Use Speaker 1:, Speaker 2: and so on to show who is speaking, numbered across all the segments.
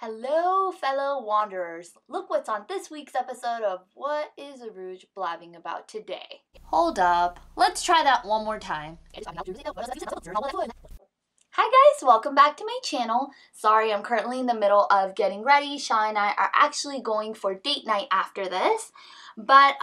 Speaker 1: Hello, fellow wanderers. Look what's on this week's episode of What is a Rouge blabbing about today. Hold up. Let's try that one more time. Hi guys, welcome back to my channel. Sorry, I'm currently in the middle of getting ready. Sha and I are actually going for date night after this. But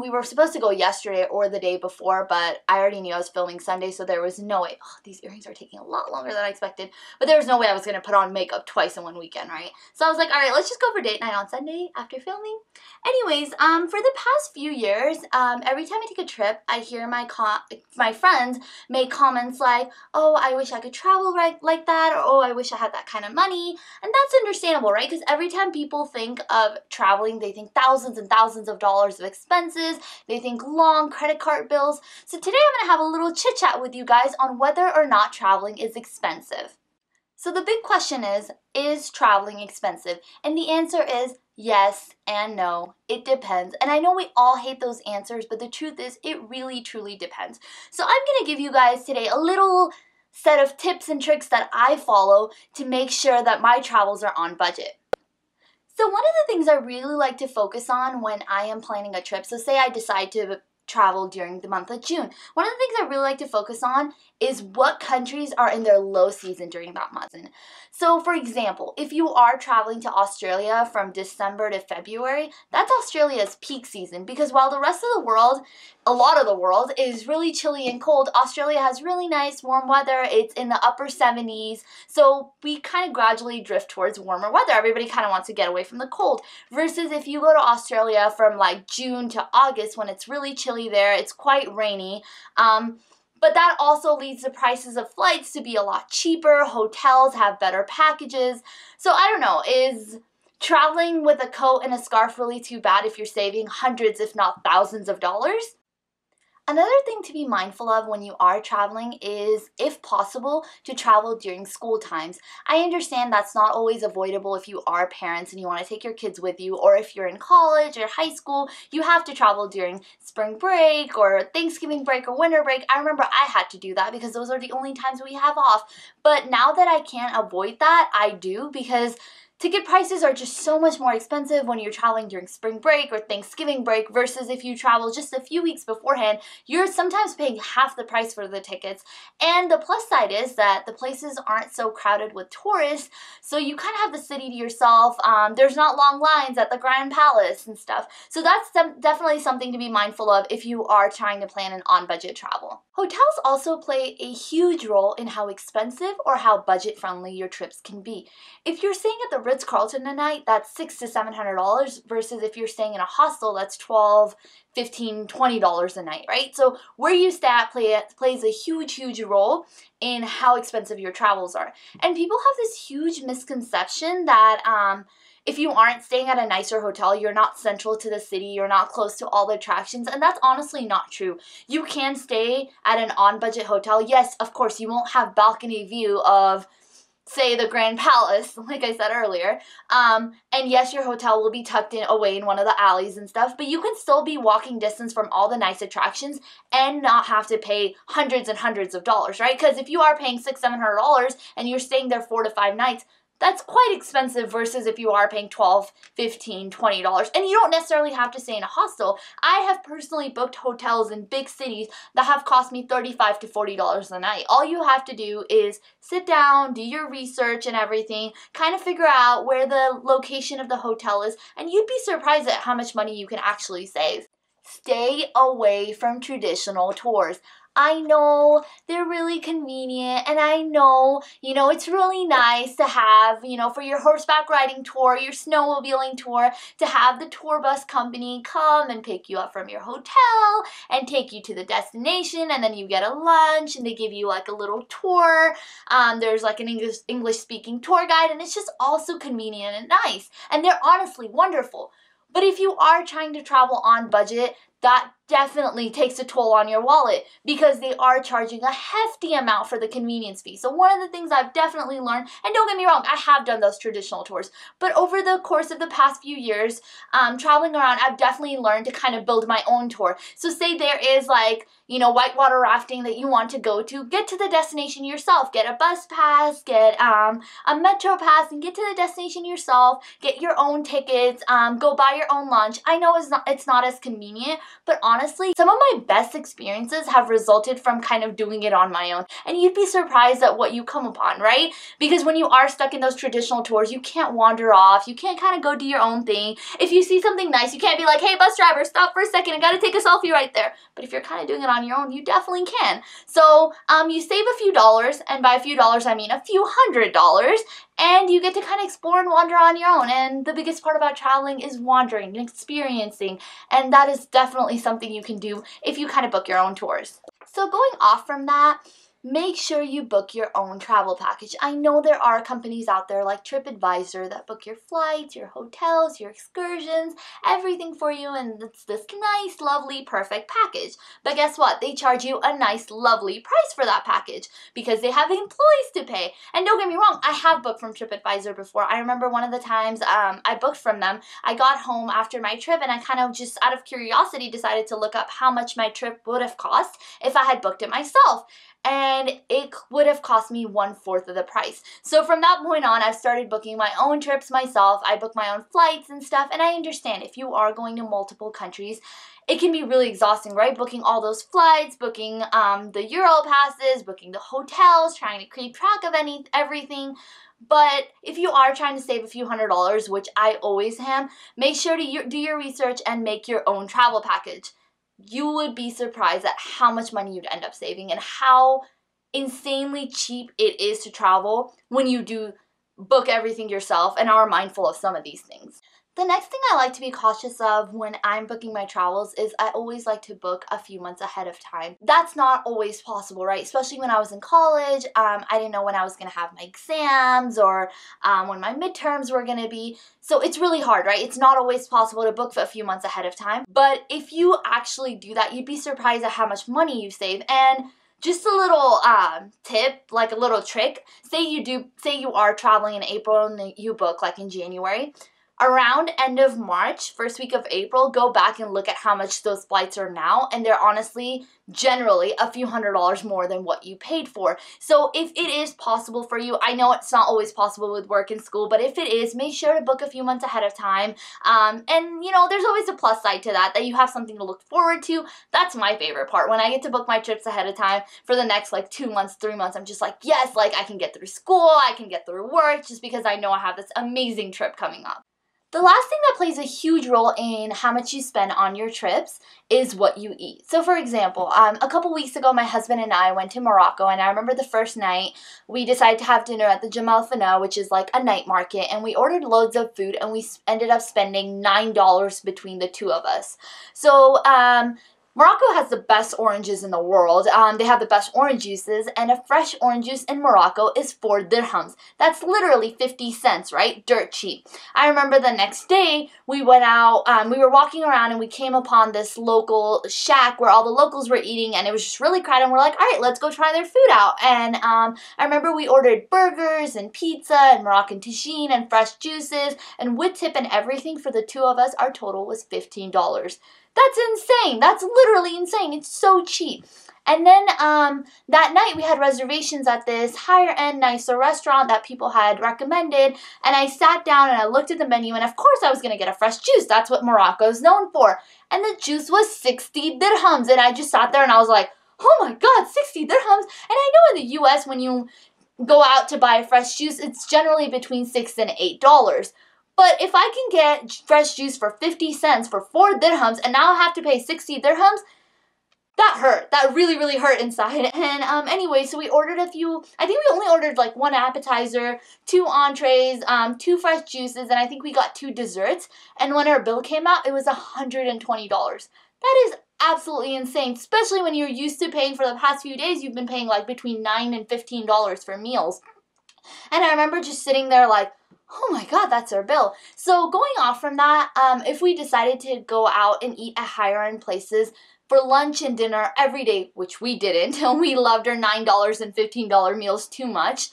Speaker 1: we were supposed to go yesterday or the day before, but I already knew I was filming Sunday, so there was no way. Oh, these earrings are taking a lot longer than I expected, but there was no way I was going to put on makeup twice in one weekend, right? So I was like, all right, let's just go for date night on Sunday after filming. Anyways, for the past few years, every time I take a trip, I hear my friends make comments like, oh, I wish I could travel like that, or oh, I wish I had that kind of money. And that's understandable, right? Because every time people think of traveling, they think thousands and thousands of dollars of expenses, they think long credit card bills. So today I'm going to have a little chit chat with you guys on whether or not traveling is expensive. So the big question is traveling expensive? And the answer is yes and no. It depends. And I know we all hate those answers, but the truth is it really truly depends. So I'm going to give you guys today a little set of tips and tricks that I follow to make sure that my travels are on budget. So one of the things I really like to focus on when I am planning a trip, so say I decide to travel during the month of June, one of the things I really like to focus on is what countries are in their low season during that month. So for example, if you are traveling to Australia from December to February, that's Australia's peak season, because while the rest of the world, a lot of the world, is really chilly and cold, Australia has really nice warm weather. It's in the upper 70s, so we kind of gradually drift towards warmer weather. Everybody kind of wants to get away from the cold, versus if you go to Australia from like June to August when it's really chilly there, it's quite rainy, but that also leads the prices of flights to be a lot cheaper. Hotels have better packages. So I don't know, is traveling with a coat and a scarf really too bad if you're saving hundreds if not thousands of dollars? Another thing to be mindful of when you are traveling is, if possible, to travel during school times. I understand that's not always avoidable if you are parents and you want to take your kids with you, or if you're in college or high school, you have to travel during spring break or Thanksgiving break or winter break. I remember I had to do that because those are the only times we have off. But now that I can't avoid that, I do, because ticket prices are just so much more expensive when you're traveling during spring break or Thanksgiving break versus if you travel just a few weeks beforehand. You're sometimes paying half the price for the tickets. And the plus side is that the places aren't so crowded with tourists, so you kind of have the city to yourself. There's not long lines at the Grand Palace and stuff. So that's definitely something to be mindful of if you are trying to plan an on-budget travel. Hotels also play a huge role in how expensive or how budget-friendly your trips can be. If you're staying at the Ritz-Carlton a night, that's $600 to $700 versus if you're staying in a hostel, that's $12, $15, $20 a night, right? So where you stay at plays a huge role in how expensive your travels are. And people have this huge misconception that if you aren't staying at a nicer hotel, you're not central to the city, you're not close to all the attractions, and that's honestly not true. You can stay at an on-budget hotel. Yes, of course, you won't have balcony view of, say, the Grand Palace, like I said earlier, and yes, your hotel will be tucked away in one of the alleys and stuff, but you can still be walking distance from all the nice attractions and not have to pay hundreds and hundreds of dollars, right? Because if you are paying $600-700 and you're staying there 4 to 5 nights, that's quite expensive versus if you are paying $12, $15, $20. And you don't necessarily have to stay in a hostel. I have personally booked hotels in big cities that have cost me $35 to $40 a night. All you have to do is sit down, do your research and everything, kind of figure out where the location of the hotel is, and you'd be surprised at how much money you can actually save. Stay away from traditional tours. I know they're really convenient, and I know, it's really nice to have, for your horseback riding tour, your snowmobiling tour, to have the tour bus company come and pick you up from your hotel and take you to the destination, and then you get a lunch and they give you like a little tour. There's like an English speaking tour guide, and it's just also convenient and nice, and they're honestly wonderful. But if you are trying to travel on budget, that definitely takes a toll on your wallet because they are charging a hefty amount for the convenience fee. So one of the things I've definitely learned, and don't get me wrong, I have done those traditional tours, but over the course of the past few years, traveling around, I've definitely learned to kind of build my own tour. So say there is like, you know, whitewater rafting that you want to go to, get to the destination yourself. Get a bus pass, get a metro pass, and get to the destination yourself. Get your own tickets, go buy your own lunch. I know it's not as convenient, but honestly, some of my best experiences have resulted from kind of doing it on my own. And you'd be surprised at what you come upon, right? Because when you are stuck in those traditional tours, you can't wander off. You can't kind of go do your own thing. If you see something nice, you can't be like, hey, bus driver, stop for a second. I gotta take a selfie right there. But if you're kind of doing it on your own, you definitely can. So you save a few dollars, and by a few dollars, I mean a few $100s, and you get to kind of explore and wander on your own. And the biggest part about traveling is wandering and experiencing, and that is definitely something you can do if you kind of book your own tours. So going off from that, make sure you book your own travel package. I know there are companies out there like TripAdvisor that book your flights, your hotels, your excursions, everything for you, and it's this nice, lovely, perfect package. But guess what? They charge you a nice, lovely price for that package because they have employees to pay. And don't get me wrong, I have booked from TripAdvisor before. I remember one of the times I booked from them, I got home after my trip and I kind of just out of curiosity decided to look up how much my trip would have cost if I had booked it myself. And it would have cost me 1/4 of the price. So from that point on, I've started booking my own trips myself. I book my own flights and stuff, and I understand if you are going to multiple countries, it can be really exhausting, right? Booking all those flights, booking the Euro passes, booking the hotels, trying to keep track of everything. But if you are trying to save a few $100s, which I always am, make sure to do your research and make your own travel package. You would be surprised at how much money you'd end up saving and how insanely cheap it is to travel when you do book everything yourself and are mindful of some of these things. The next thing I like to be cautious of when I'm booking my travels is I always like to book a few months ahead of time. That's not always possible, right? Especially when I was in college, I didn't know when I was going to have my exams or when my midterms were going to be. So it's really hard, right? It's not always possible to book for a few months ahead of time. But if you actually do that, you'd be surprised at how much money you save. And just a little tip, like a little trick, say you are traveling in April and you book like in January. Around end of March, first week of April, go back and look at how much those flights are now, and they're honestly generally a few $100s more than what you paid for. So if it is possible for you, I know it's not always possible with work and school, but if it is, make sure to book a few months ahead of time. And you know, there's always a plus side to that you have something to look forward to. That's my favorite part. When I get to book my trips ahead of time for the next like 2 months, 3 months, I'm just like, yes, like I can get through school, I can get through work, just because I know I have this amazing trip coming up. The last thing that plays a huge role in how much you spend on your trips is what you eat. So for example, a couple weeks ago, my husband and I went to Morocco, and I remember the first night we decided to have dinner at the Jamal Fana, which is like a night market, and we ordered loads of food, and we ended up spending $9 between the two of us. So Morocco has the best oranges in the world. They have the best orange juices, and a fresh orange juice in Morocco is 4 dirhams. That's literally 50 cents, right? Dirt cheap. I remember the next day we went out, we were walking around and we came upon this local shack where all the locals were eating, and it was just really crowded, and we're like, all right, let's go try their food out. And I remember we ordered burgers and pizza and Moroccan tagine and fresh juices, and with tip and everything for the two of us, our total was $15. That's insane. That's literally insane. It's so cheap. And then that night we had reservations at this higher end, nicer restaurant that people had recommended. And I sat down and I looked at the menu, and of course I was going to get a fresh juice. That's what Morocco is known for. And the juice was 60 dirhams. And I just sat there and I was like, oh my God, 60 dirhams. And I know in the US when you go out to buy a fresh juice, it's generally between $6 and $8. But if I can get fresh juice for 50 cents for 4 dirhams and now I have to pay 60 dirhams, that hurt. That really, really hurt inside. And anyway, so we ordered a few, I think we only ordered like 1 appetizer, 2 entrees, 2 fresh juices, and I think we got 2 desserts. And when our bill came out, it was $120. That is absolutely insane, especially when you're used to paying for the past few days. You've been paying like between $9 and $15 for meals. And I remember just sitting there like, Oh my god, that's our bill. So going off from that, if we decided to go out and eat at higher end places for lunch and dinner every day, which we didn't, and we loved our $9 and $15 meals too much,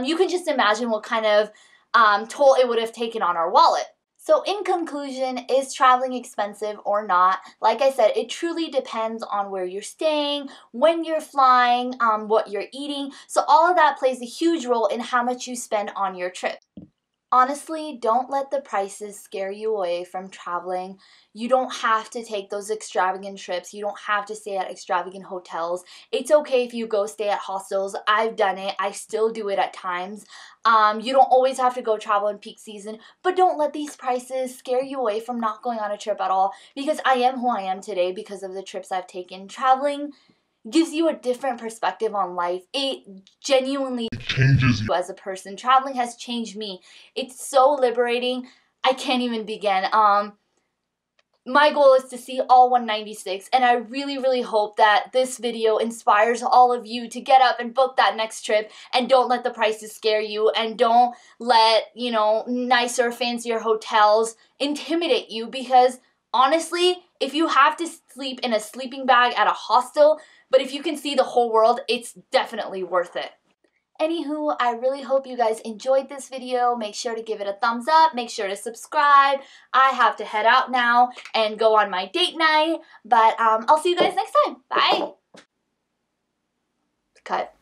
Speaker 1: you can just imagine what kind of toll it would have taken on our wallet. So in conclusion, is traveling expensive or not? Like I said, it truly depends on where you're staying, when you're flying, what you're eating. So all of that plays a huge role in how much you spend on your trip. Honestly, don't let the prices scare you away from traveling. You don't have to take those extravagant trips. You don't have to stay at extravagant hotels. It's okay if you go stay at hostels. I've done it. I still do it at times. You don't always have to go travel in peak season, but don't let these prices scare you away from not going on a trip at all, because I am who I am today because of the trips I've taken. Traveling gives you a different perspective on life. It genuinely changes you as a person. Traveling has changed me. It's so liberating. I can't even begin. My goal is to see all 196, and I really, really hope that this video inspires all of you to get up and book that next trip, and don't let the prices scare you, and don't let, nicer, fancier hotels intimidate you, because honestly, if you have to sleep in a sleeping bag at a hostel, but if you can see the whole world, it's definitely worth it. Anywho, I really hope you guys enjoyed this video. Make sure to give it a thumbs up. Make sure to subscribe. I have to head out now and go on my date night. But I'll see you guys next time. Bye. Cut.